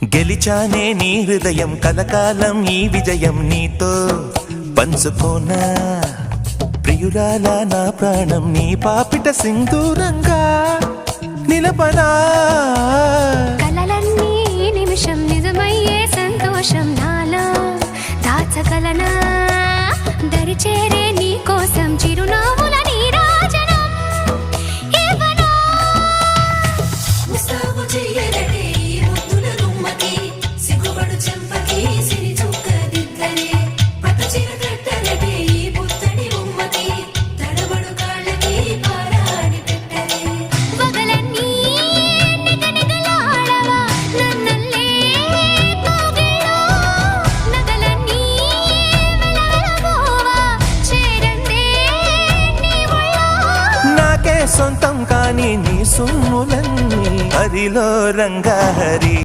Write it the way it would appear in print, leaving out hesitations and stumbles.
గెలిచానే నీ హృదయం కలకాలం ఈ విజయం నీతో పంచుకోనా ప్రియురాలా నా ప్రాణం నీ పాపిట సింధూరంగా నిలపనా కలలన్నీ నిమిషం నిజమయ్యే సంతోషం నాలో దాచగలనా దరిచేరే నీ కోసం చిరునవ్వుల నీరాజనం ఇవ్వనా ముస్తాబు చెయ్యలటే ఈ ముద్దుల గుమ్మకి సిగ్గుపడు చెంపకి సిరి చుక్కదిద్దలే పట్టు చీర కట్టలటే ఈ పుత్తడి బొమ్మకి తడబడు కాళ్ళకి పారాడి పెట్టలే పగలన్నీ నిగనిగలాడవా నన్నల్లే కోగిలో నగలన్నీ వెలవెలబోవా చేరందే నీ ఒళ్ళో నాకే సొంతం కాని నీ సొమ్ములన్నీ హరిలో రంగా హరి